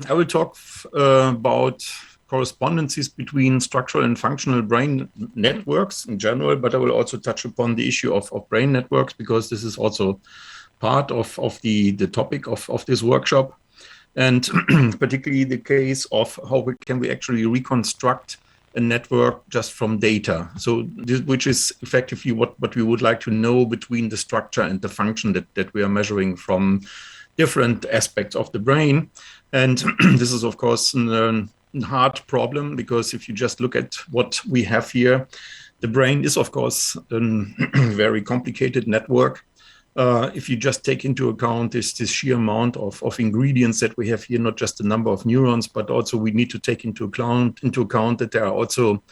I will talk about correspondences between structural and functional brain networks in general, but I will also touch upon the issue of brain networks, because this is also part of the topic of this workshop, and particularly the case of how can we actually reconstruct a network just from data. So this, which is effectively what we would like to know between the structure and the function that we are measuring from different aspects of the brain. And this is, of course, a hard problem, because if you just look at what we have here, the brain is, of course, a very complicated network. If you just take into account this sheer amount of ingredients that we have here, not just the number of neurons, but also we need to take into account that there are also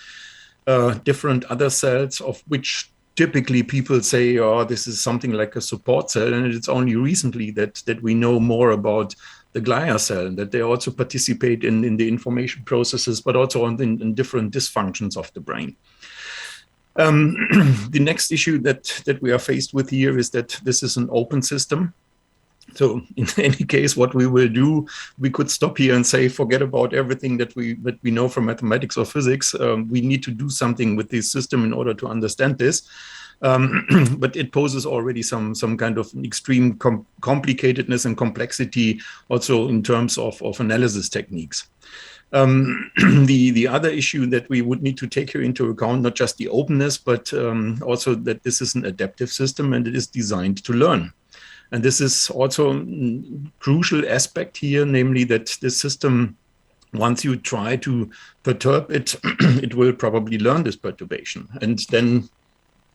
different other cells, of which typically people say, oh, this is something like a support cell. And it's only recently that we know more about the glia cell, and that they also participate in the information processes, but also in different dysfunctions of the brain. The next issue that we are faced with here is that this is an open system. So in any case, what we will do, we could stop here and say, forget about everything that we know from mathematics or physics. We need to do something with this system in order to understand this. But it poses already some kind of extreme complicatedness and complexity, also in terms of analysis techniques. The other issue that we would need to take here into account, not just the openness, but also that this is an adaptive system and it is designed to learn. And this is also a crucial aspect here, namely that this system, once you try to perturb it, it will probably learn this perturbation, and then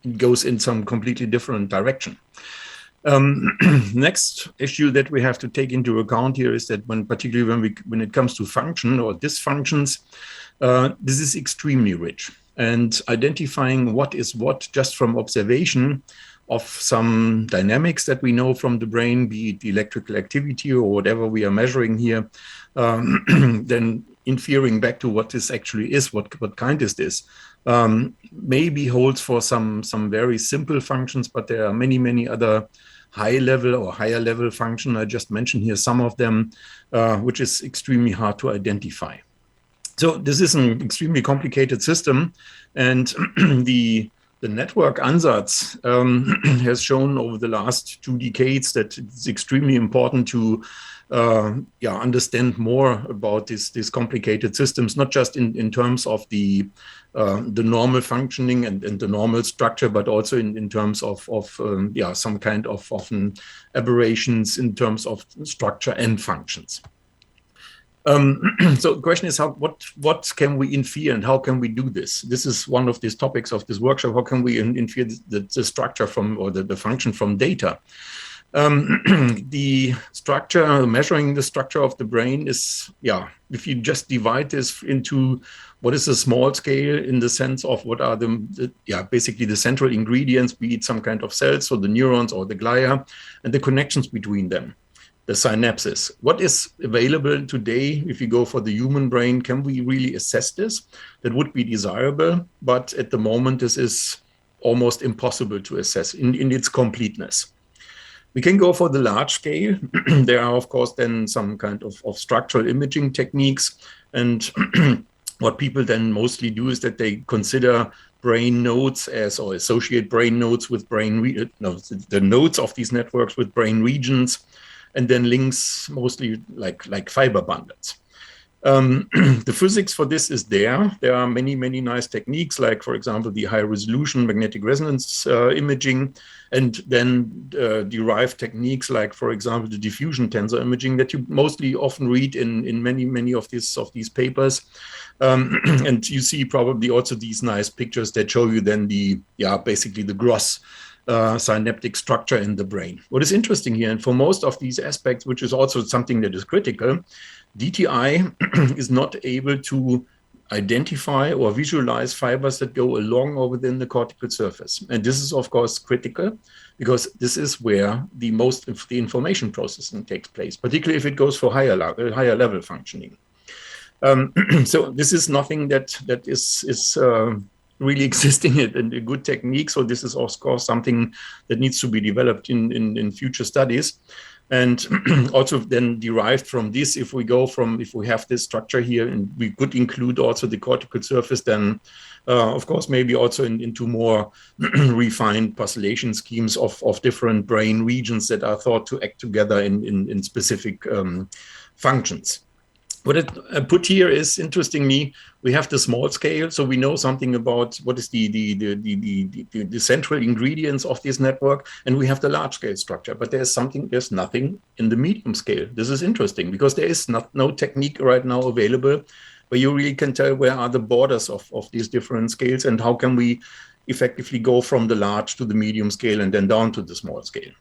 it goes in some completely different direction. Next issue that we have to take into account here is that particularly when it comes to function or dysfunctions, this is extremely rich, and identifying what is what just from observation of some dynamics that we know from the brain, be it the electrical activity or whatever we are measuring here, then inferring back to what this actually is, what kind is this, maybe holds for some very simple functions, but there are many other high level or higher level function. I just mentioned here some of them, which is extremely hard to identify. So this is an extremely complicated system, and the network ansatz has shown over the last 2 decades that it's extremely important to understand more about these complicated systems, not just in terms of the normal functioning and the normal structure, but also in terms of some kind of often aberrations in terms of structure and functions. So the question is, what can we infer and how can we do this? This is one of these topics of this workshop. How can we infer the structure from, or the function from data? The structure, measuring the structure of the brain is, if you just divide this into what is a small scale in the sense of what are basically the central ingredients, be it some kind of cells, so the neurons or the glia, and the connections between them. The synapses. What is available today, if you go for the human brain, can we really assess this? That would be desirable, but at the moment, this is almost impossible to assess in its completeness. We can go for the large scale. There are, of course, then some kind of structural imaging techniques. And what people then mostly do is that they consider brain nodes or associate brain nodes with the nodes of these networks with brain regions, and then links mostly like fiber bundles. The physics for this is there. There are many nice techniques, like, for example, the high resolution magnetic resonance imaging, and then derived techniques like, for example, the diffusion tensor imaging that you mostly often read in many of these papers. And you see probably also these nice pictures that show you then basically the gross synaptic structure in the brain. What is interesting here, and for most of these aspects, which is also something that is critical, DTI is not able to identify or visualize fibers that go along or within the cortical surface. And this is, of course, critical, because this is where most of the information processing takes place, particularly if it goes for higher level functioning. So this is nothing that is really existing in a good technique. So this is, of course, something that needs to be developed in future studies. And also then derived from this, if we have this structure here, and we could include also the cortical surface, then of course, maybe also into more refined postulation schemes of different brain regions that are thought to act together in specific functions. What I put here is, interestingly, we have the small scale, so we know something about what is the central ingredients of this network, and we have the large scale structure. But there's nothing in the medium scale. This is interesting because there is no technique right now available where you really can tell where are the borders of these different scales and how can we effectively go from the large to the medium scale and then down to the small scale.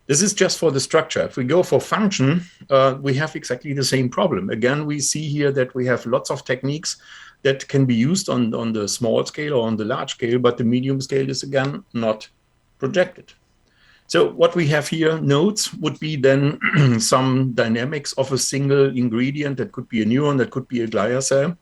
This is just for the structure. If we go for function, we have exactly the same problem. Again, we see here that we have lots of techniques that can be used on the small scale or on the large scale, but the medium scale is again not projected. So what we have here, nodes, would be then some dynamics of a single ingredient. That could be a neuron, that could be a glia cell.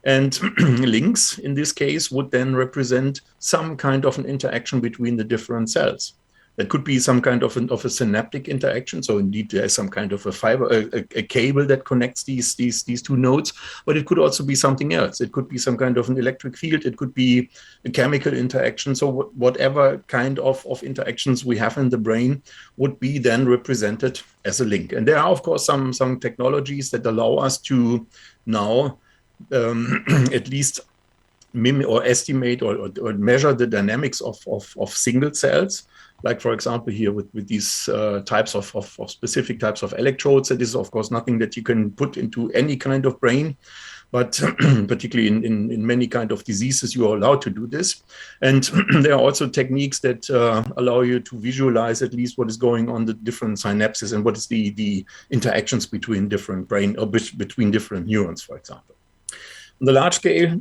And links, in this case, would then represent some kind of an interaction between the different cells. That could be some kind of a synaptic interaction. So indeed, there's some kind of a fiber, a cable that connects these two nodes. But it could also be something else. It could be some kind of an electric field. It could be a chemical interaction. So whatever kind of interactions we have in the brain would be then represented as a link. And there are, of course, some technologies that allow us to now at least mimic or estimate or measure the dynamics of single cells. Like, for example, here with these types of specific types of electrodes. That is, of course, nothing that you can put into any kind of brain, but particularly in many kind of diseases, you are allowed to do this. And there are also techniques that allow you to visualize at least what is going on the different synapses and what is the interactions between different brain or between different neurons, for example. On the large scale,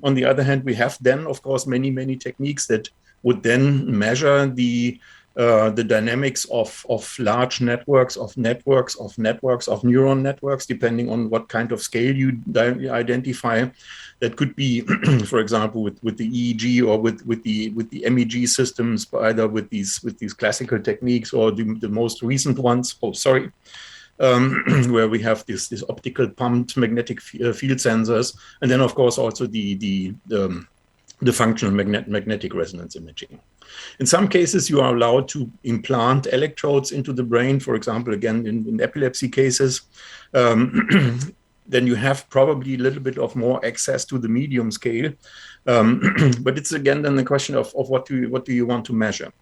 on the other hand, we have then, of course, many techniques that would then measure the dynamics of large networks, of neuron networks, depending on what kind of scale you identify. That could be, for example, with the EEG or with the MEG systems, either with these classical techniques or the most recent ones. Where we have this optical pumped magnetic field sensors, and then of course also the functional magnetic resonance imaging. In some cases, you are allowed to implant electrodes into the brain, for example, again in epilepsy cases. Then you have probably a little bit of more access to the medium scale, but it's again then the question of what do you want to measure.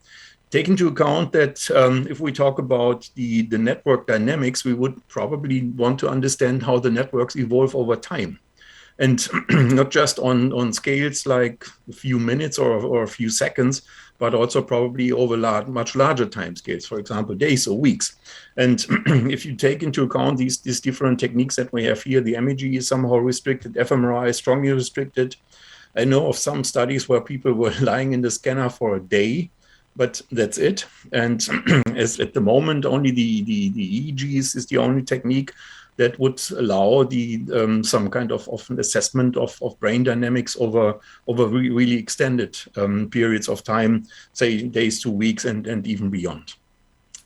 Take into account that if we talk about the network dynamics, we would probably want to understand how the networks evolve over time. And not just on scales like a few minutes or a few seconds, but also probably over much larger time scales, for example, days or weeks. And if you take into account these different techniques that we have here, the MEG is somehow restricted, fMRI is strongly restricted. I know of some studies where people were lying in the scanner for a day, but that's it. And as at the moment, only the EEGs is the only technique that would allow some kind of an assessment of brain dynamics over really extended periods of time, say days to weeks and even beyond.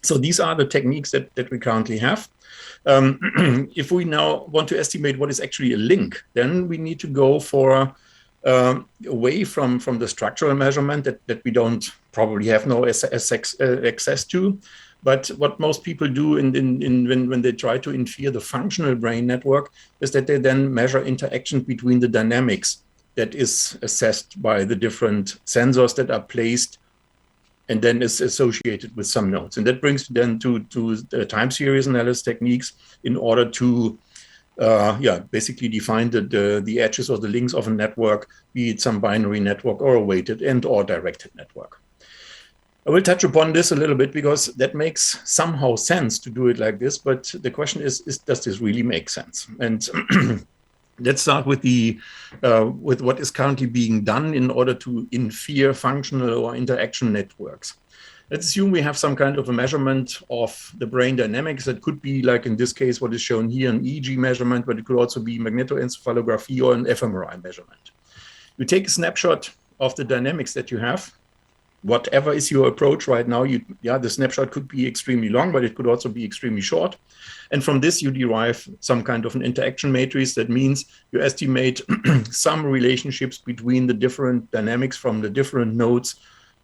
So these are the techniques that we currently have. If we now want to estimate what is actually a link, then we need to go for away from the structural measurement that we don't probably have no access to. But what most people do when they try to infer the functional brain network is that they then measure interactions between the dynamics that is assessed by the different sensors that are placed and then is associated with some nodes. And that brings then to the time series analysis techniques in order to basically define the edges or the links of a network, be it some binary network or a weighted and or directed network. I will touch upon this a little bit because that makes somehow sense to do it like this, but the question is does this really make sense? And let's start with with what is currently being done in order to infer functional or interaction networks. Let's assume we have some kind of a measurement of the brain dynamics. That could be, like in this case, what is shown here, an EEG measurement, but it could also be magnetoencephalography or an fMRI measurement. You take a snapshot of the dynamics that you have, whatever is your approach right now, the snapshot could be extremely long, but it could also be extremely short. And from this, you derive some kind of an interaction matrix. That means you estimate some relationships between the different dynamics from the different nodes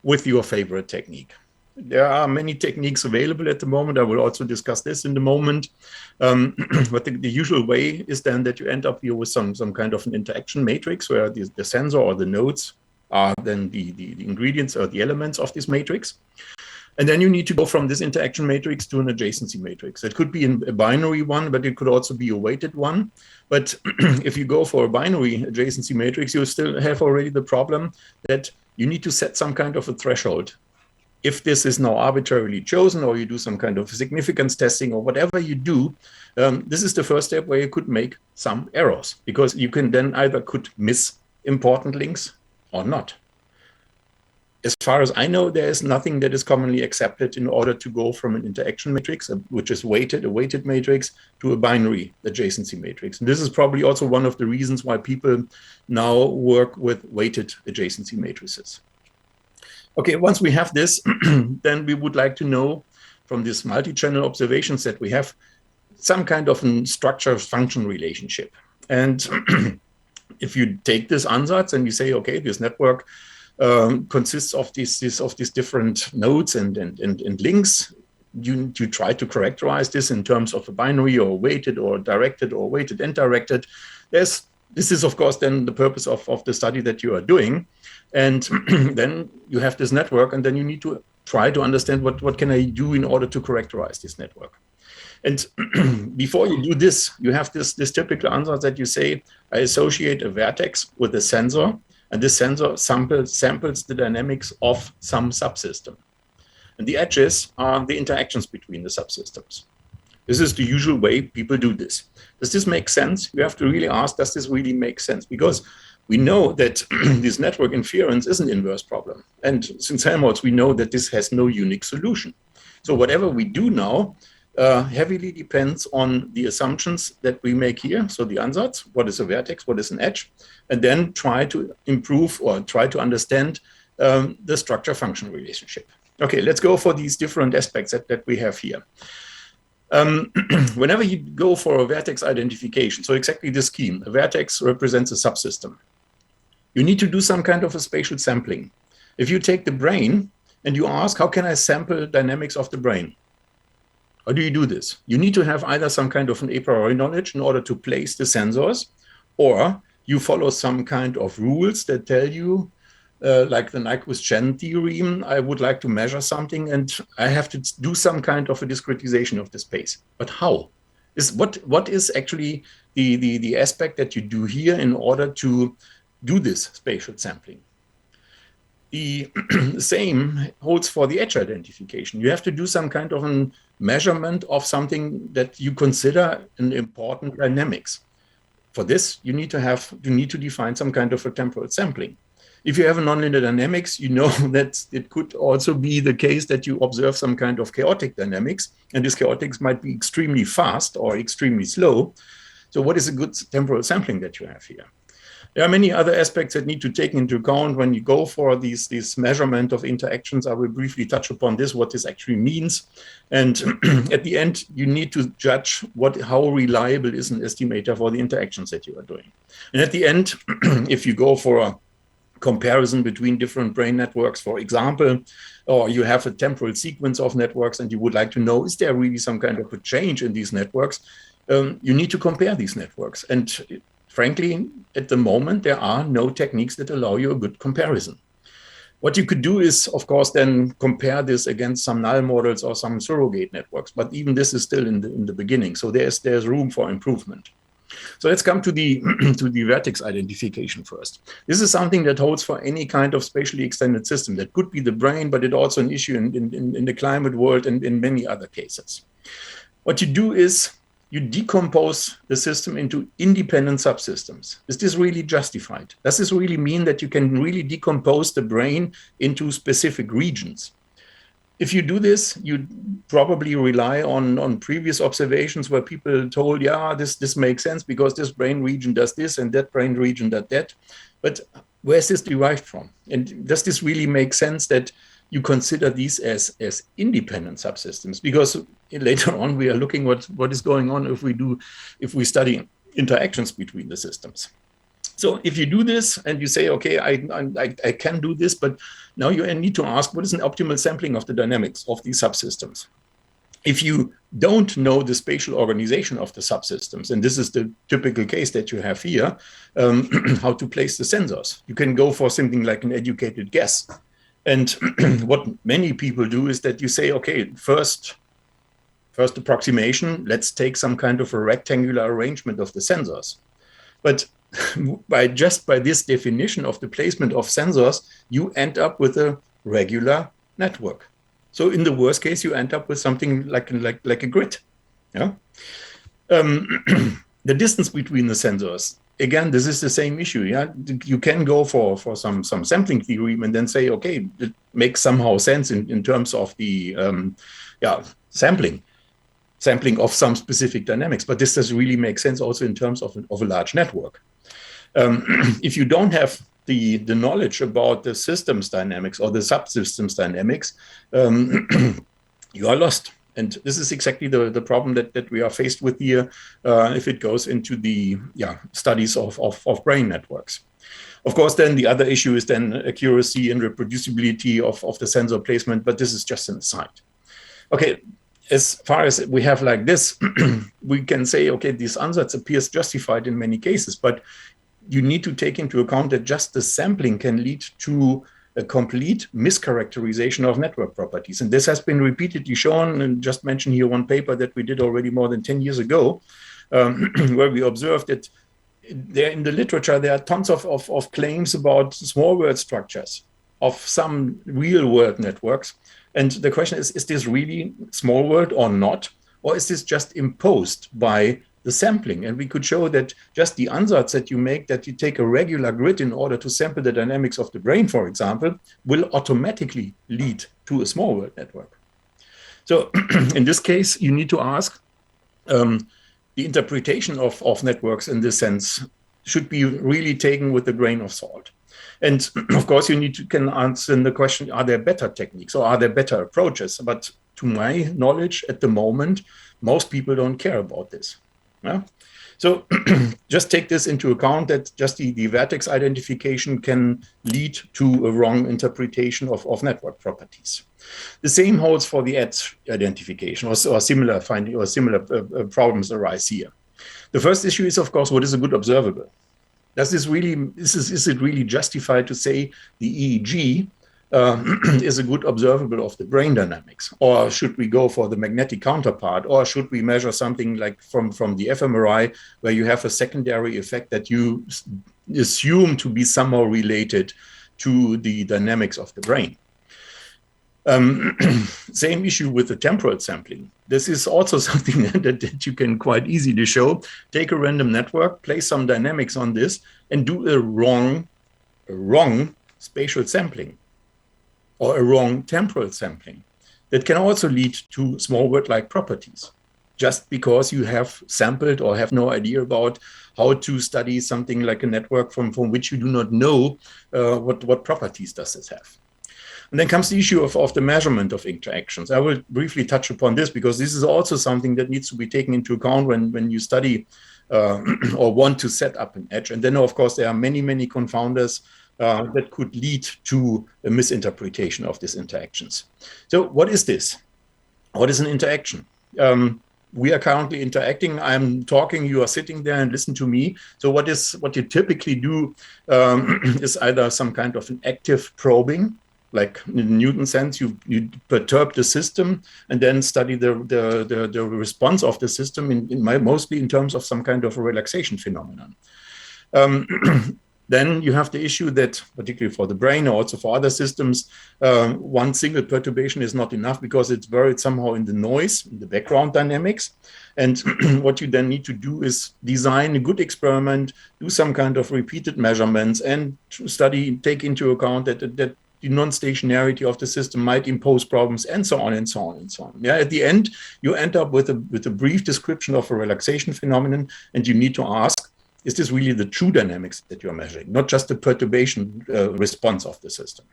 with your favorite technique. There are many techniques available at the moment. I will also discuss this in a moment. But the usual way is then that you end up here with some kind of an interaction matrix where the sensor or the nodes are then the ingredients or the elements of this matrix. And then you need to go from this interaction matrix to an adjacency matrix. It could be a binary one, but it could also be a weighted one. But if you go for a binary adjacency matrix, you still have already the problem that you need to set some kind of a threshold. If this is now arbitrarily chosen, or you do some kind of significance testing, or whatever you do, this is the first step where you could make some errors, because you can then either could miss important links or not. As far as I know, there is nothing that is commonly accepted in order to go from an interaction matrix, which is a weighted matrix, to a binary adjacency matrix. And this is probably also one of the reasons why people now work with weighted adjacency matrices. Okay, once we have this, then we would like to know from these multi-channel observations that we have some kind of a structure-function relationship. And if you take this ansatz and you say, okay, this network consists of these different nodes and links, you try to characterize this in terms of a binary or weighted or directed or weighted and directed. This is, of course, then the purpose of the study that you are doing. And then you have this network, and then you need to try to understand what can I do in order to characterize this network. And before you do this, you have this typical answer that you say, I associate a vertex with a sensor, and this sensor samples the dynamics of some subsystem. And the edges are the interactions between the subsystems. This is the usual way people do this. Does this make sense? You have to really ask, does this really make sense? Because we know that this network inference is an inverse problem. And since Helmholtz, we know that this has no unique solution. So whatever we do now heavily depends on the assumptions that we make here. So the ansatz, what is a vertex, what is an edge, and then try to improve or try to understand the structure-function relationship. Okay, let's go for these different aspects that we have here. Whenever you go for a vertex identification, so exactly this scheme, a vertex represents a subsystem. You need to do some kind of a spatial sampling. If you take the brain and you ask, how can I sample dynamics of the brain? How do you do this? You need to have either some kind of an a priori knowledge in order to place the sensors, or you follow some kind of rules that tell you, like the Nyquist-Chen theorem, I would like to measure something and I have to do some kind of a discretization of the space. But how? What is actually the aspect that you do here in order to do this spatial sampling? The same holds for the edge identification. You have to do some kind of a measurement of something that you consider an important dynamics. For this, you need to define some kind of a temporal sampling. If you have a nonlinear dynamics, you know that it could also be the case that you observe some kind of chaotic dynamics, and this chaotics might be extremely fast or extremely slow. So what is a good temporal sampling that you have here? There are many other aspects that need to take into account when you go for this measurement of interactions. I will briefly touch upon this, what this actually means. And at the end, you need to judge how reliable is an estimator for the interactions that you are doing. And at the end, if you go for a comparison between different brain networks, for example, or you have a temporal sequence of networks and you would like to know, is there really some kind of a change in these networks? You need to compare these networks. And frankly, at the moment, there are no techniques that allow you a good comparison. What you could do is, of course, then compare this against some null models or some surrogate networks, but even this is still in the beginning. So there's room for improvement. So let's come to the vertex identification first. This is something that holds for any kind of spatially extended system. That could be the brain, but it's also an issue in the climate world and in many other cases. What you do is you decompose the system into independent subsystems. Is this really justified? Does this really mean that you can really decompose the brain into specific regions? If you do this, you probably rely on previous observations where people told, yeah, this makes sense because this brain region does this and that brain region does that. But where is this derived from? And does this really make sense that you consider these as independent subsystems? Because later on we are looking what is going on if we study interactions between the systems. So if you do this and you say, okay, I can do this, but now you need to ask, what is an optimal sampling of the dynamics of these subsystems? If you don't know the spatial organization of the subsystems, and this is the typical case that you have here, how to place the sensors, you can go for something like an educated guess. And what many people do is that you say, okay, first approximation, let's take some kind of a rectangular arrangement of the sensors. But by this definition of the placement of sensors, you end up with a regular network. So in the worst case, you end up with something like a grid. Yeah. The distance between the sensors. Again, this is the same issue. Yeah, you can go for some sampling theorem and then say, okay, it makes somehow sense in terms of the sampling of some specific dynamics. But this does really make sense also in terms of a large network. If you don't have the knowledge about the systems dynamics or the subsystems dynamics, you are lost. And this is exactly the problem that we are faced with here if it goes into the studies of brain networks. Of course, then the other issue is then accuracy and reproducibility of the sensor placement, but this is just an aside. Okay, as far as we have like this, we can say, okay, this ansatz appears justified in many cases, but you need to take into account that just the sampling can lead to a complete mischaracterization of network properties. And this has been repeatedly shown, and just mention here one paper that we did already more than 10 years ago, where we observed that there in the literature, there are tons of claims about small world structures of some real world networks. And the question is this really small world or not? Or is this just imposed by the sampling? And we could show that just the ansatz that you make, that you take a regular grid in order to sample the dynamics of the brain, for example, will automatically lead to a small world network. So in this case, you need to ask, the interpretation of networks in this sense should be really taken with a grain of salt. And of course, you can answer the question, are there better techniques or are there better approaches? But to my knowledge at the moment, most people don't care about this. Yeah? So just take this into account that just the vertex identification can lead to a wrong interpretation of network properties. The same holds for the edge identification or similar finding or similar problems arise here. The first issue is, of course, what is a good observable? Is it really justified to say the EEG is a good observable of the brain dynamics? Or should we go for the magnetic counterpart? Or should we measure something like from the fMRI, where you have a secondary effect that you assume to be somehow related to the dynamics of the brain? Same issue with the temporal sampling. This is also something that you can quite easily show. Take a random network, place some dynamics on this, and do a wrong spatial sampling or a wrong temporal sampling. That can also lead to small world-like properties, just because you have sampled or have no idea about how to study something like a network from which you do not know what properties does this have. And then comes the issue of the measurement of interactions. I will briefly touch upon this because this is also something that needs to be taken into account when you study or want to set up an edge. And then, of course, there are many confounders that could lead to a misinterpretation of these interactions. So what is this? What is an interaction? We are currently interacting. I'm talking, you are sitting there and listen to me. So what you typically do is either some kind of an active probing, like in the Newton sense, you perturb the system and then study the response of the system mostly in terms of some kind of a relaxation phenomenon. Then you have the issue that, particularly for the brain or also for other systems, one single perturbation is not enough because it's buried somehow in the noise, in the background dynamics. And what you then need to do is design a good experiment, do some kind of repeated measurements, and take into account that the non-stationarity of the system might impose problems, and so on and so on and so on. Yeah, at the end, you end up with a brief description of a relaxation phenomenon, and you need to ask, is this really the true dynamics that you're measuring, not just the perturbation response of the system.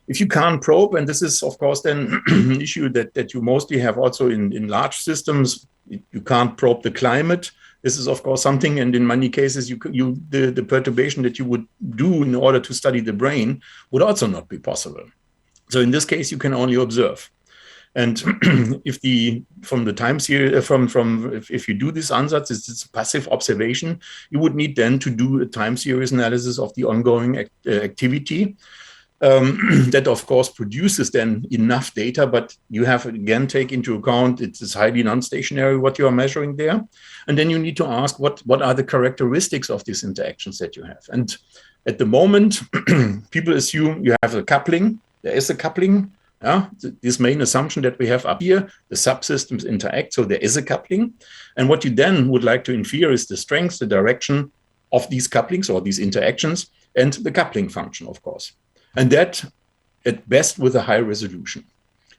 If you can't probe, and this is, of course, then an issue that you mostly have also in large systems, you can't probe the climate. This is, of course, something, and in many cases, the perturbation that you would do in order to study the brain would also not be possible. So in this case, you can only observe. And if from the time series, if you do this ansatz, it's a passive observation, you would need then to do a time series analysis of the ongoing activity. That, of course, produces then enough data, but you have again take into account it's highly non-stationary what you are measuring there. And then you need to ask what are the characteristics of these interactions that you have. And at the moment, people assume you have a coupling. There is a coupling. Yeah? This main assumption that we have up here, the subsystems interact, so there is a coupling. And what you then would like to infer is the strength, the direction of these couplings or these interactions, and the coupling function, of course. And that, at best, with a high resolution.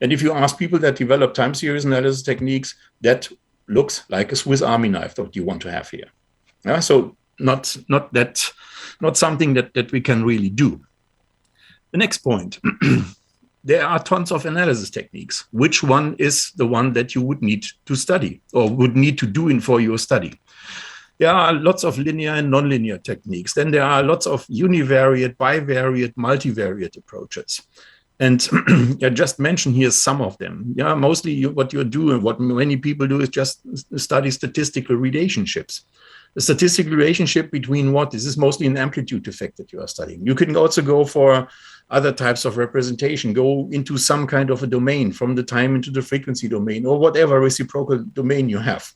And if you ask people that develop time series analysis techniques, that looks like a Swiss Army knife that you want to have here. Yeah, so not something that we can really do. The next point, there are tons of analysis techniques. Which one is the one that you would need to study or would need to do for your study? There are lots of linear and nonlinear techniques. Then there are lots of univariate, bivariate, multivariate approaches. And I just mentioned here some of them. Yeah, mostly what you're doing, what many people do is just study statistical relationships. The statistical relationship between what? This is mostly an amplitude effect that you are studying. You can also go for other types of representation, go into some kind of a domain, from the time into the frequency domain, or whatever reciprocal domain you have.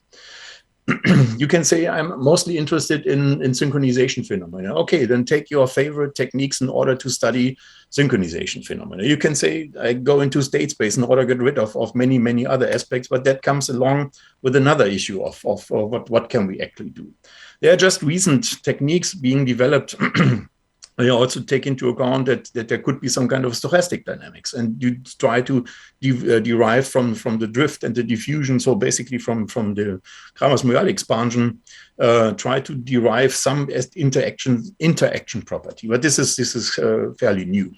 You can say, I'm mostly interested in synchronization phenomena. Okay, then take your favorite techniques in order to study synchronization phenomena. You can say, I go into state space in order to get rid of many, many other aspects, but that comes along with another issue of what can we actually do. There are just recent techniques being developed. You also take into account that there could be some kind of stochastic dynamics, and you try to derive from the drift and the diffusion. So basically from the Kramers-Moyal expansion, try to derive some interaction property. But this is fairly new.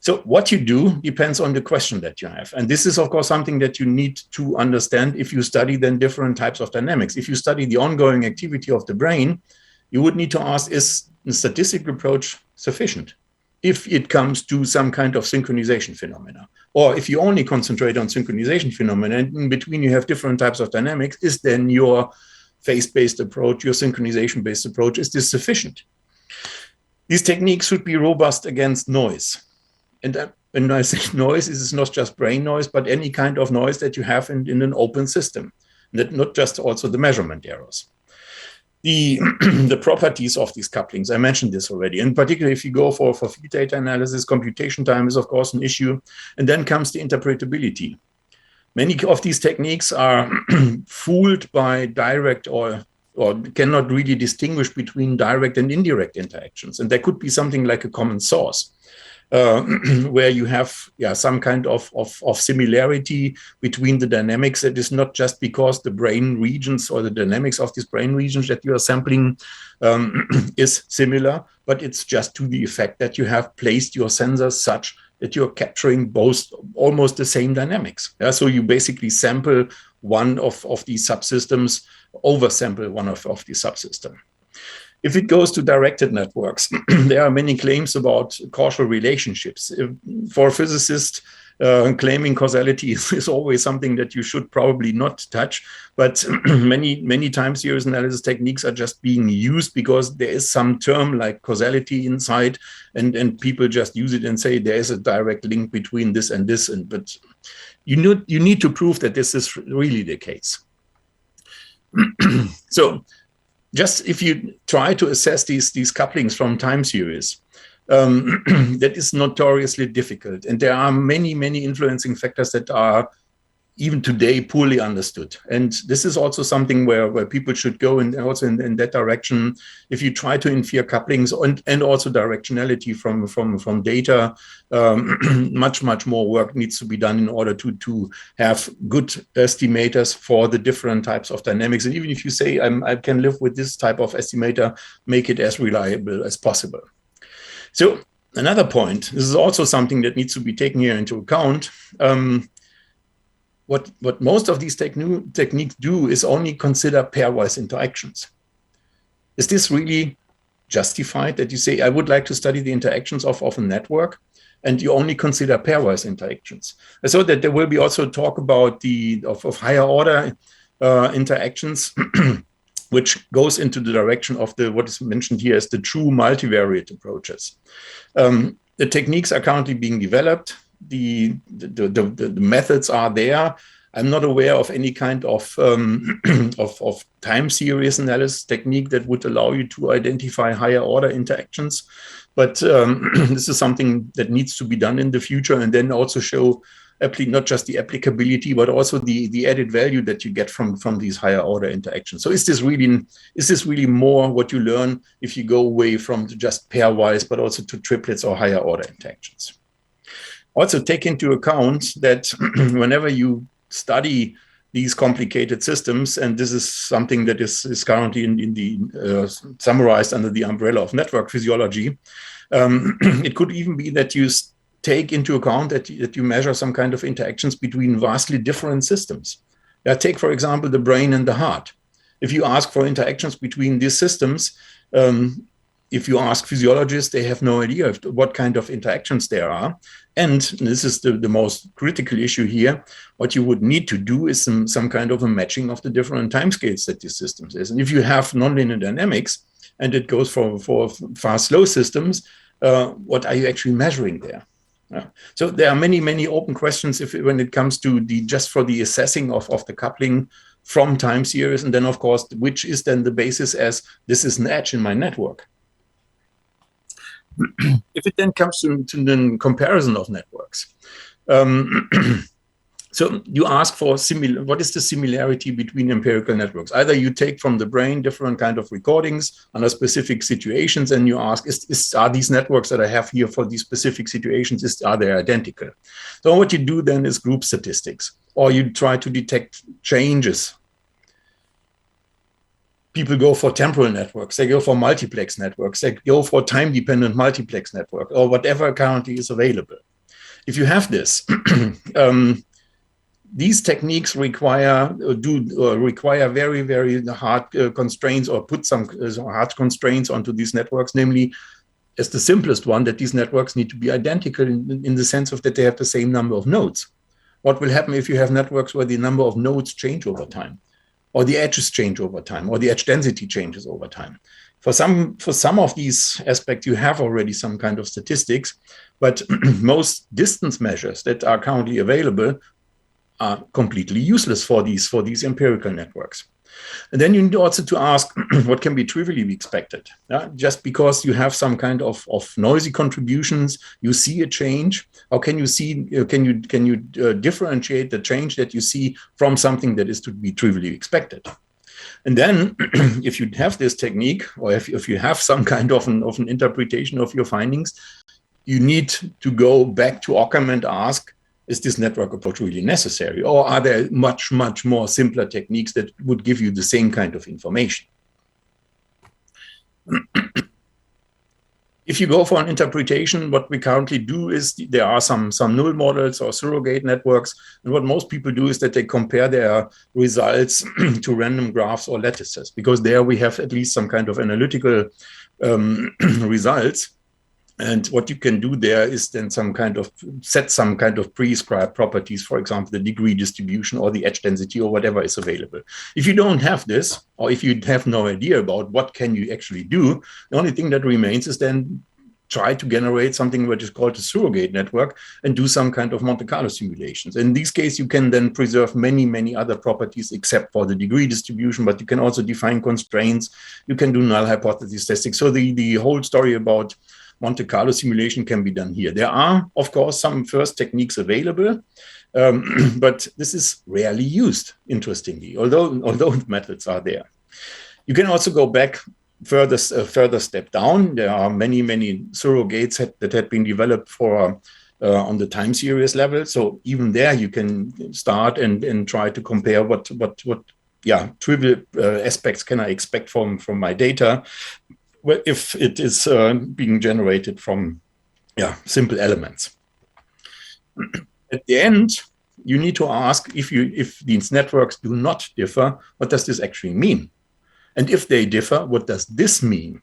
So what you do depends on the question that you have. And this is, of course, something that you need to understand if you study then different types of dynamics. If you study the ongoing activity of the brain, you would need to ask, is the statistical approach sufficient if it comes to some kind of synchronization phenomena? Or if you only concentrate on synchronization phenomena, and in between you have different types of dynamics, is then your phase-based approach, your synchronization-based approach, is this sufficient? These techniques should be robust against noise. And when I say noise, this is not just brain noise, but any kind of noise that you have in an open system, not just also the measurement errors. The properties of these couplings, I mentioned this already. In particular, if you go for field data analysis, computation time is, of course, an issue. And then comes the interpretability. Many of these techniques are fooled by direct or cannot really distinguish between direct and indirect interactions. And there could be something like a common source. Where you have some kind of similarity between the dynamics that is not just because the brain regions or the dynamics of these brain regions that you are sampling is similar, but it's just to the effect that you have placed your sensors such that you're capturing both almost the same dynamics. Yeah? So you basically sample one of these subsystems, oversample one of these subsystems. If it goes to directed networks, there are many claims about causal relationships. For a physicist, claiming causality is always something that you should probably not touch. But many time series analysis techniques are just being used because there is some term like causality inside, and people just use it and say there is a direct link between this and this. But you need to prove that this is really the case. So, just if you try to assess these couplings from time series, that is notoriously difficult. And there are many influencing factors that are even today poorly understood. And this is also something where people should go, and also in that direction. If you try to infer couplings and also directionality from data, much more work needs to be done in order to have good estimators for the different types of dynamics. And even if you say, I can live with this type of estimator, make it as reliable as possible. So another point, this is also something that needs to be taken here into account. What most of these techniques do is only consider pairwise interactions. Is this really justified that you say, I would like to study the interactions of a network, and you only consider pairwise interactions? So that there will be also talk about of higher order interactions, which goes into the direction of what is mentioned here as the true multivariate approaches. The techniques are currently being developed. The methods are there. I'm not aware of any kind of time series analysis technique that would allow you to identify higher order interactions. But this is something that needs to be done in the future, and then also show not just the applicability, but also the added value that you get from these higher order interactions. So is this really more what you learn if you go away from just pairwise, but also to triplets or higher order interactions? Also take into account that whenever you study these complicated systems, and this is something that is currently in the summarized under the umbrella of network physiology, it could even be that you take into account that you measure some kind of interactions between vastly different systems. Take, for example, the brain and the heart. If you ask for interactions between these systems, if you ask physiologists, they have no idea what kind of interactions there are. And this is the most critical issue here. What you would need to do is some kind of a matching of the different timescales that these systems is. And if you have nonlinear dynamics, and it goes for fast slow systems, what are you actually measuring there? So there are many open questions when it comes to just for the assessing of the coupling from time series, and then of course, which is then the basis as this is an edge in my network. If it then comes to the comparison of networks, so you ask for what is the similarity between empirical networks? Either you take from the brain different kind of recordings under specific situations, and you ask, are these networks that I have here for these specific situations, are they identical? So what you do then is group statistics, or you try to detect changes. People go for temporal networks, they go for multiplex networks, they go for time-dependent multiplex network, or whatever currently is available. If you have this, these techniques require very, very hard constraints, or put some hard constraints onto these networks, namely, as the simplest one, that these networks need to be identical in the sense of that they have the same number of nodes. What will happen if you have networks where the number of nodes change over time, or the edges change over time, or the edge density changes over time? For some of these aspects, you have already some kind of statistics, but most distance measures that are currently available are completely useless for these empirical networks. And then you need also to ask what can be trivially expected. Just because you have some kind of noisy contributions, you see a change. How can you differentiate the change that you see from something that is to be trivially expected? And then if you have this technique, or if you have some kind of an interpretation of your findings, you need to go back to Occam and ask, is this network approach really necessary? Or are there much more simpler techniques that would give you the same kind of information? If you go for an interpretation, what we currently do is there are some null models or surrogate networks. And what most people do is that they compare their results to random graphs or lattices, because there we have at least some kind of analytical results. And what you can do there is then set some kind of prescribed properties, for example, the degree distribution or the edge density or whatever is available. If you don't have this, or if you have no idea about what can you actually do, the only thing that remains is then try to generate something which is called a surrogate network and do some kind of Monte Carlo simulations. In this case, you can then preserve many other properties except for the degree distribution, but you can also define constraints. You can do null hypothesis testing. So the whole story about Monte Carlo simulation can be done here. There are, of course, some first techniques available. But this is rarely used, interestingly, although methods are there. You can also go back further step down. There are many surrogates that had been developed for on the time series level. So even there, you can start and try to compare what trivial aspects can I expect from my data if it is being generated from simple elements. At the end, you need to ask if these networks do not differ, what does this actually mean? And if they differ, what does this mean?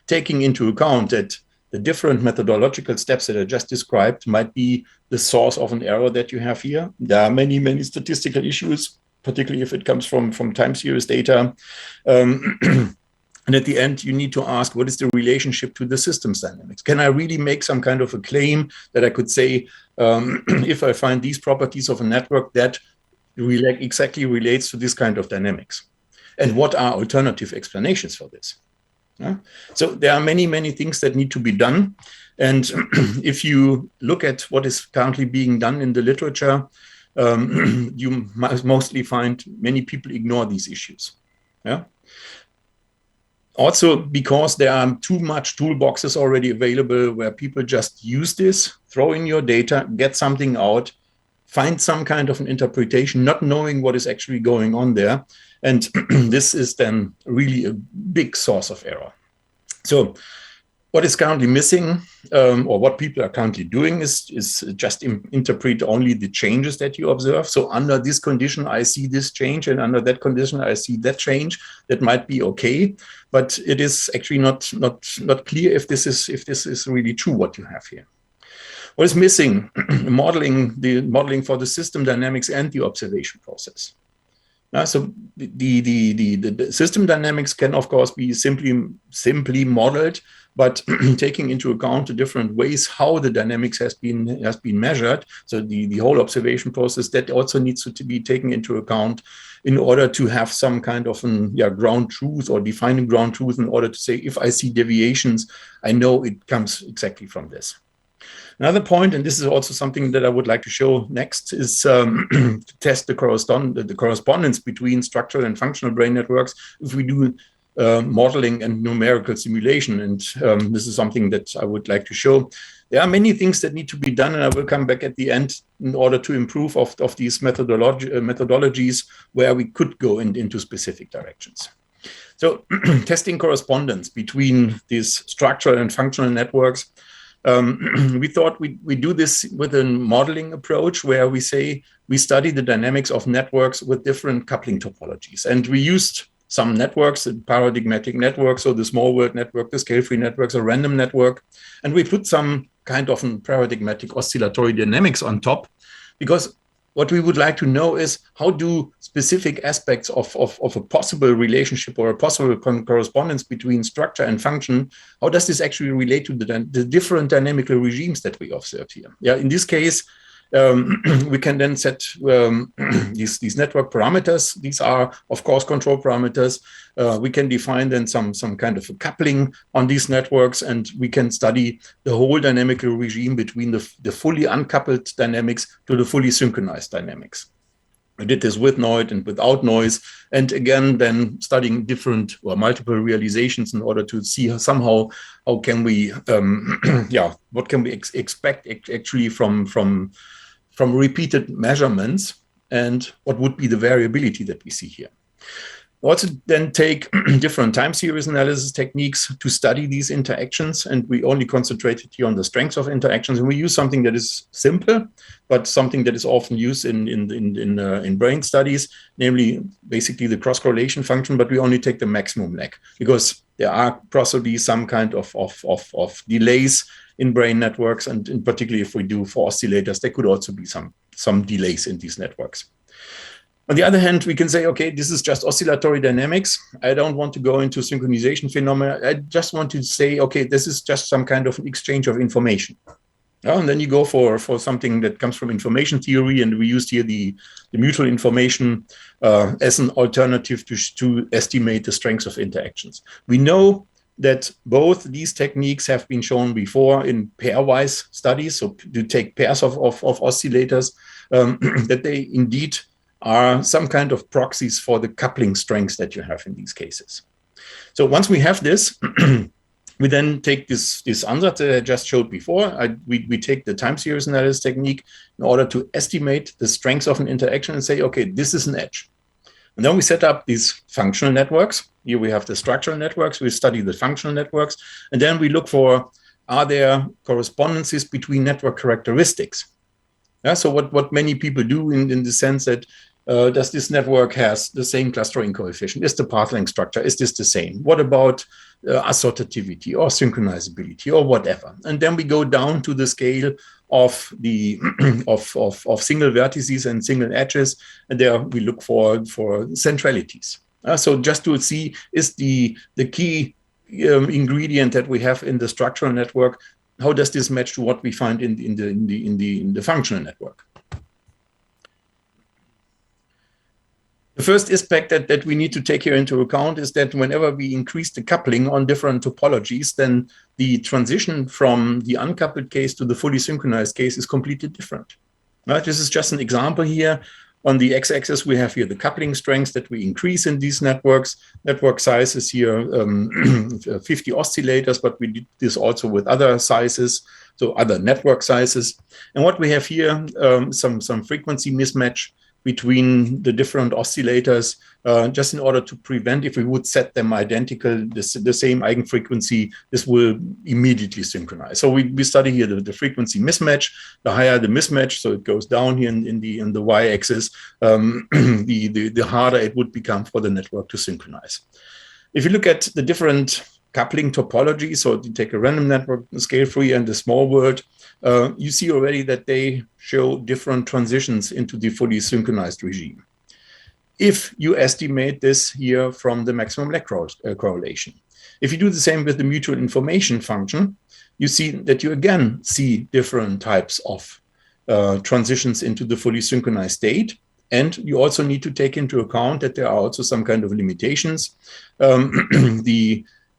Taking into account that the different methodological steps that I just described might be the source of an error that you have here. There are many statistical issues, particularly if it comes from time series data. And at the end, you need to ask, what is the relationship to the systems dynamics? Can I really make some kind of a claim that I could say, if I find these properties of a network, that exactly relates to this kind of dynamics? And what are alternative explanations for this? So there are many things that need to be done. And if you look at what is currently being done in the literature, you mostly find many people ignore these issues. Also, because there are too much toolboxes already available where people just use this, throw in your data, get something out, find some kind of an interpretation, not knowing what is actually going on there. And this is then really a big source of error. So what is currently missing, or what people are currently doing is just interpret only the changes that you observe. So under this condition, I see this change, and under that condition, I see that change. That might be okay, but it is actually not clear if this is really true what you have here. What is missing? modeling for the system dynamics and the observation process. So the system dynamics can, of course, be simply modeled, but taking into account the different ways how the dynamics has been measured. So the whole observation process, that also needs to be taken into account in order to have some kind of ground truth, or defining ground truth, in order to say, if I see deviations, I know it comes exactly from this. Another point, and this is also something that I would like to show next, is to test the correspondence between structural and functional brain networks if we do modeling and numerical simulation. And this is something that I would like to show. There are many things that need to be done, and I will come back at the end in order to improve of these methodologies where we could go into specific directions. So testing correspondence between these structural and functional networks. We thought we do this with a modeling approach where we say we study the dynamics of networks with different coupling topologies. And we used some networks, the paradigmatic network, so the small world network, the scale-free networks, a random network. And we put some kind of paradigmatic oscillatory dynamics on top, because what we would like to know is, how do specific aspects of a possible relationship or a possible correspondence between structure and function, how does this actually relate to the different dynamical regimes that we observe here? In this case, we can then set these network parameters. These are, of course, control parameters. We can define then some kind of a coupling on these networks, and we can study the whole dynamical regime between the fully uncoupled dynamics to the fully synchronized dynamics. I did this with noise and without noise, and again, then studying different or multiple realizations in order to see somehow how can we, what can we expect actually from repeated measurements, and what would be the variability that we see here. Also then take different time series analysis techniques to study these interactions, and we only concentrated here on the strengths of interactions, and we use something that is simple, but something that is often used in brain studies, namely basically the cross-correlation function, but we only take the maximum lag, because there are possibly some kind of delays in brain networks, and in particular if we do for oscillators, there could also be some delays in these networks. On the other hand, we can say, okay, this is just oscillatory dynamics. I don't want to go into synchronization phenomena. I just want to say, okay, this is just some kind of exchange of information. And then you go for something that comes from information theory, and we used here the mutual information as an alternative to estimate the strengths of interactions. We know that both these techniques have been shown before in pairwise studies, so to take pairs of oscillators. that they indeed are some kind of proxies for the coupling strengths that you have in these cases. So once we have this, we then take this ansatz that I just showed before. We take the time series analysis technique in order to estimate the strengths of an interaction and say, okay, this is an edge. And then we set up these functional networks. Here we have the structural networks. We study the functional networks. And then we look for, are there correspondences between network characteristics? Yeah, so what many people do in the sense that, does this network has the same clustering coefficient? Is the path length structure, is this the same? What about associativity or synchronizability or whatever? And then we go down to the scale of the of single vertices and single edges, and there we look for centralities. So just to see, is the key ingredient that we have in the structural network, how does this match to what we find in the functional network? The first aspect that we need to take here into account is that whenever we increase the coupling on different topologies, then the transition from the uncoupled case to the fully synchronized case is completely different. Right? This is just an example here. On the x-axis, we have here the coupling strengths that we increase in these networks. Network size is here 50 oscillators, but we did this also with other sizes, so other network sizes. And what we have here, some frequency mismatch between the different oscillators, just in order to prevent, if we would set them identical, the same eigenfrequency, this will immediately synchronize. So we study here the frequency mismatch. The higher the mismatch, so it goes down here in the y-axis, the harder it would become for the network to synchronize. If you look at the different coupling topology, so you take a random network, scale-free, and the small world, you see already that they show different transitions into the fully synchronized regime. If you estimate this here from the maximum lag correlation. If you do the same with the mutual information function, you see that you again see different types of transitions into the fully synchronized state. And you also need to take into account that there are also some kind of limitations.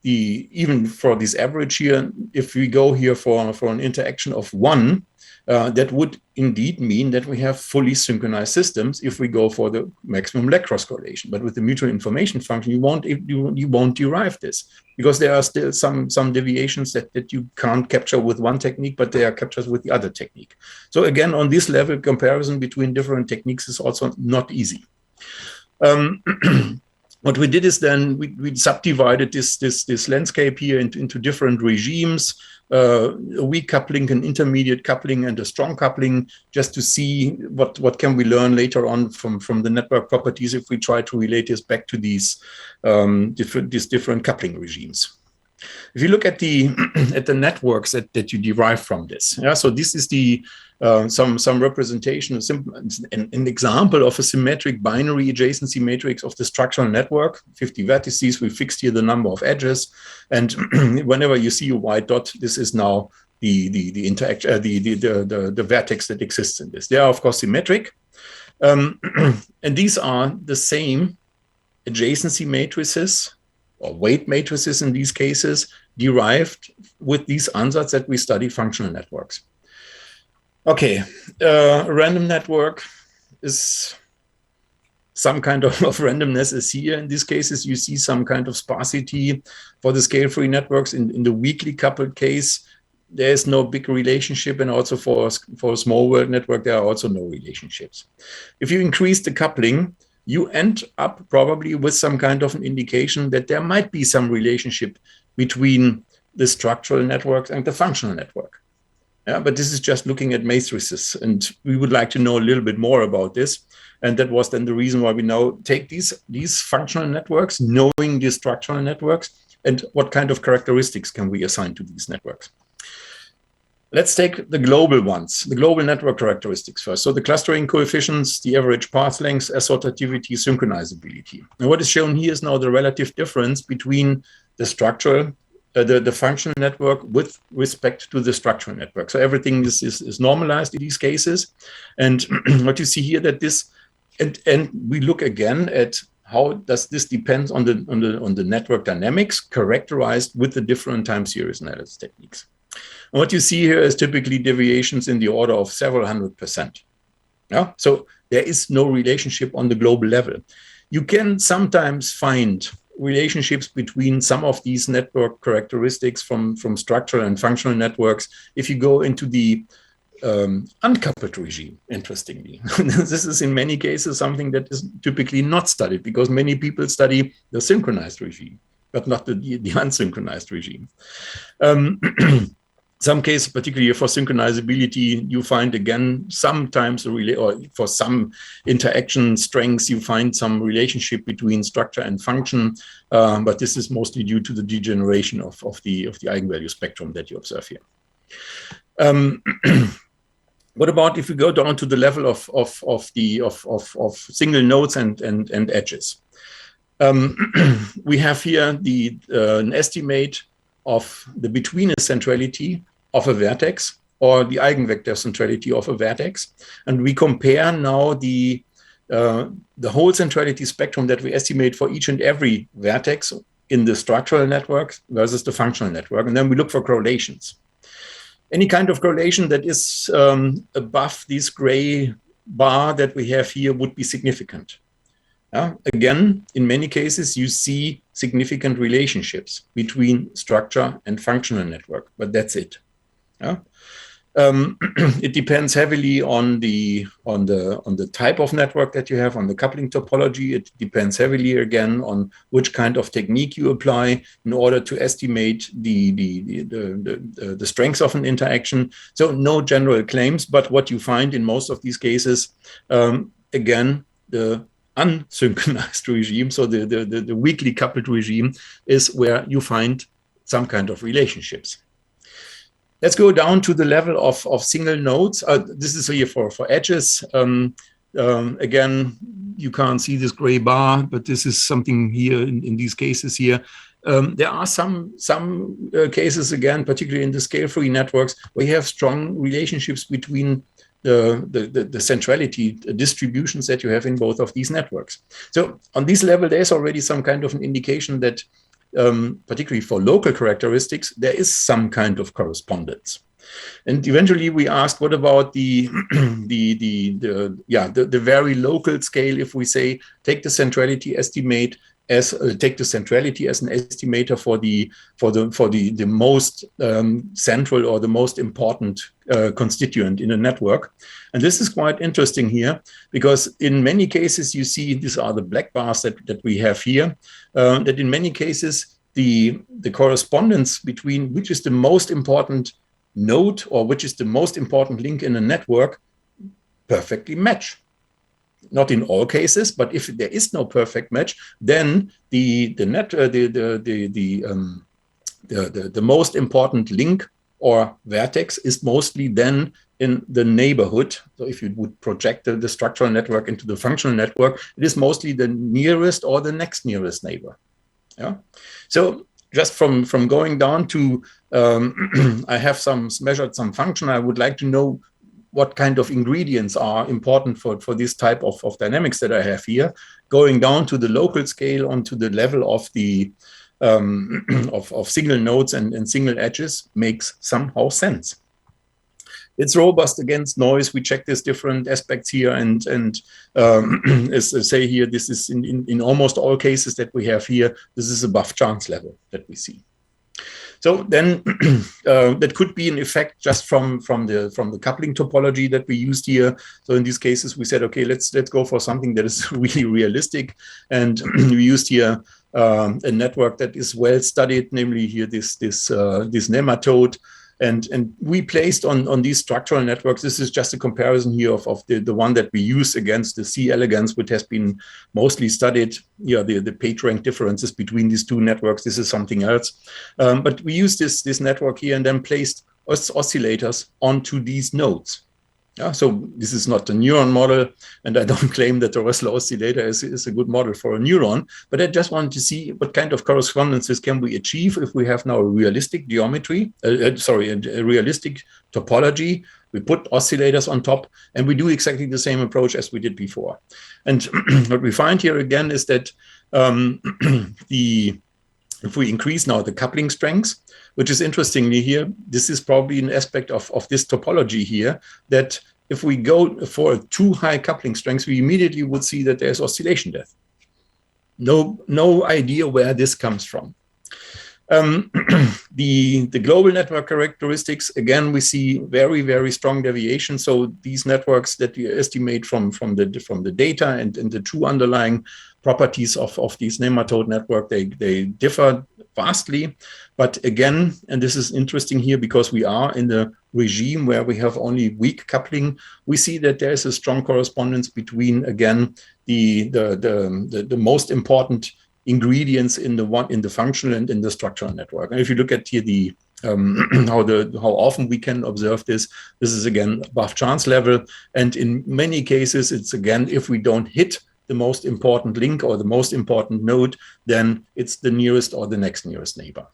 Even for this average here, if we go here for an interaction of 1, that would indeed mean that we have fully synchronized systems if we go for the maximum lag cross correlation. But with the mutual information function, you won't derive this, because there are still some deviations that you can't capture with one technique, but they are captured with the other technique. So again, on this level, comparison between different techniques is also not easy. What we did is then we subdivided this landscape here into different regimes, a weak coupling, an intermediate coupling, and a strong coupling, just to see what can we learn later on from the network properties if we try to relate this back to these different coupling regimes. If you look at the networks that you derive from this, yeah, so this is some representation, an example of a symmetric binary adjacency matrix of the structural network. 50 vertices. We fixed here the number of edges, and whenever you see a white dot, this is now the interaction, the vertex that exists in this. They are of course symmetric, and these are the same adjacency matrices, or weight matrices in these cases, derived with these ansatz that we study functional networks. Okay, a random network is some kind of randomness is here. In these cases, you see some kind of sparsity for the scale-free networks. In the weakly coupled case, there is no big relationship, and also for a small world network, there are also no relationships. If you increase the coupling, you end up probably with some kind of an indication that there might be some relationship between the structural networks and the functional network. Yeah, but this is just looking at matrices, and we would like to know a little bit more about this. And that was then the reason why we now take these functional networks, knowing these structural networks, and what kind of characteristics can we assign to these networks. Let's take the global ones, the global network characteristics first. So the clustering coefficients, the average path length, associativity, synchronizability. And what is shown here is now the relative difference between the structural, the functional network with respect to the structural network. So everything is normalized in these cases. And what you see here that this, and we look again at how does this depend on the network dynamics characterized with the different time series analysis techniques. And what you see here is typically deviations in the order of several 100%. Yeah? So there is no relationship on the global level. You can sometimes find relationships between some of these network characteristics from structural and functional networks if you go into the uncoupled regime, interestingly. This is in many cases something that is typically not studied because many people study the synchronized regime, but not the unsynchronized regime. Some cases, particularly for synchronizability, you find again sometimes or for some interaction strengths, you find some relationship between structure and function, but this is mostly due to the degeneration of the eigenvalue spectrum that you observe here. What about if we go down to the level of single nodes and edges? We have here an estimate of the betweener centrality of a vertex or the eigenvector centrality of a vertex, and we compare now the whole centrality spectrum that we estimate for each and every vertex in the structural network versus the functional network, and then we look for correlations. Any kind of correlation that is above this gray bar that we have here would be significant. Again, in many cases, you see significant relationships between structure and functional network, but that's it. It depends heavily on the type of network that you have, on the coupling topology. It depends heavily again on which kind of technique you apply in order to estimate the strength of an interaction. So no general claims, but what you find in most of these cases, again, the unsynchronized regime, so the weakly coupled regime, is where you find some kind of relationships. Let's go down to the level of single nodes. This is here for edges. Again, you can't see this gray bar, but this is something here in these cases here. There are some cases, again, particularly in the scale-free networks, where you have strong relationships between the centrality distributions that you have in both of these networks. So on this level, there's already some kind of an indication that particularly for local characteristics, there is some kind of correspondence. And eventually we asked, what about the very local scale? If we say, take the centrality estimate take the centrality as an estimator for the most central or the most important constituent in a network. And this is quite interesting here, because in many cases you see, these are the black bars that we have here, that in many cases the correspondence between which is the most important node or which is the most important link in a network perfectly match. Not in all cases, but if there is no perfect match, then the most important link or vertex is mostly then in the neighborhood. So if you would project the structural network into the functional network, it is mostly the nearest or the next nearest neighbor. Yeah. So just from going down to, I have measured some function. I would like to know what kind of ingredients are important for this type of dynamics that I have here, going down to the local scale onto the level of the of single nodes and single edges makes somehow sense. It's robust against noise. We check these different aspects here, and as say here, this is in almost all cases that we have here, this is above chance level that we see. So then that could be an effect just from the coupling topology that we used here. So in these cases, we said, okay, let's go for something that is really realistic, and we used here a network that is well studied, namely here this nematode. And we placed on these structural networks, this is just a comparison here of the one that we use against the C elegans, which has been mostly studied, the PageRank differences between these two networks. This is something else. But we used this network here and then placed oscillators onto these nodes. Yeah, so this is not a neuron model, and I don't claim that the Rössler oscillator is a good model for a neuron, but I just wanted to see what kind of correspondences can we achieve if we have now a realistic geometry, a realistic topology. We put oscillators on top, and we do exactly the same approach as we did before. And what we find here again is that if we increase now the coupling strengths, which is interestingly here, this is probably an aspect of this topology here, that if we go for too high coupling strengths, we immediately would see that there's oscillation death. No idea where this comes from. The global network characteristics, again, we see very, very strong deviation. So these networks that we estimate from the data and the true underlying properties of these nematode network, they differ vastly. But again, and this is interesting here because we are in the regime where we have only weak coupling, we see that there is a strong correspondence between, again, the most important ingredients in the functional and in the structural network. And if you look at here how often we can observe this is again above chance level. And in many cases, it's again, if we don't hit the most important link or the most important node, then it's the nearest or the next nearest neighbor.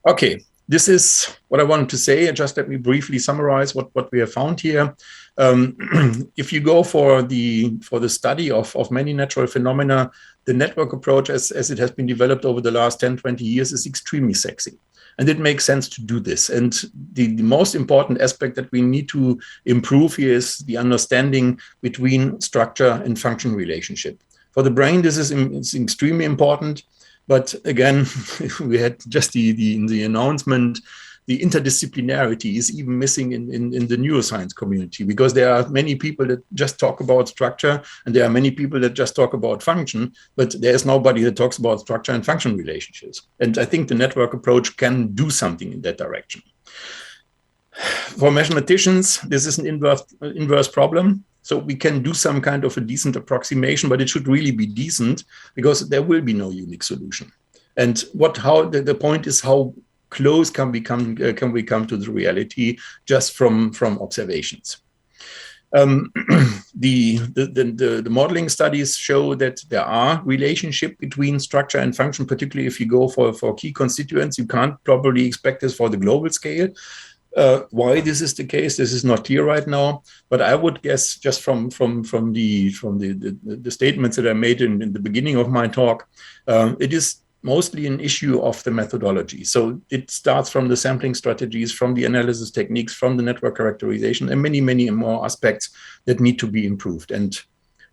Okay, this is what I wanted to say. Just let me briefly summarize what we have found here. If you go for the study of many natural phenomena, the network approach as it has been developed over the last 10, 20 years is extremely sexy. And it makes sense to do this. And the most important aspect that we need to improve here is the understanding between structure and function relationship. For the brain, this is extremely important. But again, we had just in the announcement, the interdisciplinarity is even missing in the neuroscience community, because there are many people that just talk about structure and there are many people that just talk about function, but there's nobody that talks about structure and function relationships. And I think the network approach can do something in that direction. For mathematicians, this is an inverse problem. So we can do some kind of a decent approximation, but it should really be decent because there will be no unique solution. And the point is how close can we come to the reality just from observations. The modeling studies show that there are relationship between structure and function, particularly if you go for key constituents. You can't probably expect this for the global scale. Why this is the case, this is not clear right now, but I would guess just from the statements that I made in the beginning of my talk, it is mostly an issue of the methodology. So it starts from the sampling strategies, from the analysis techniques, from the network characterization, and many, many more aspects that need to be improved. And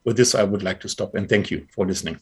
with this, I would like to stop and thank you for listening.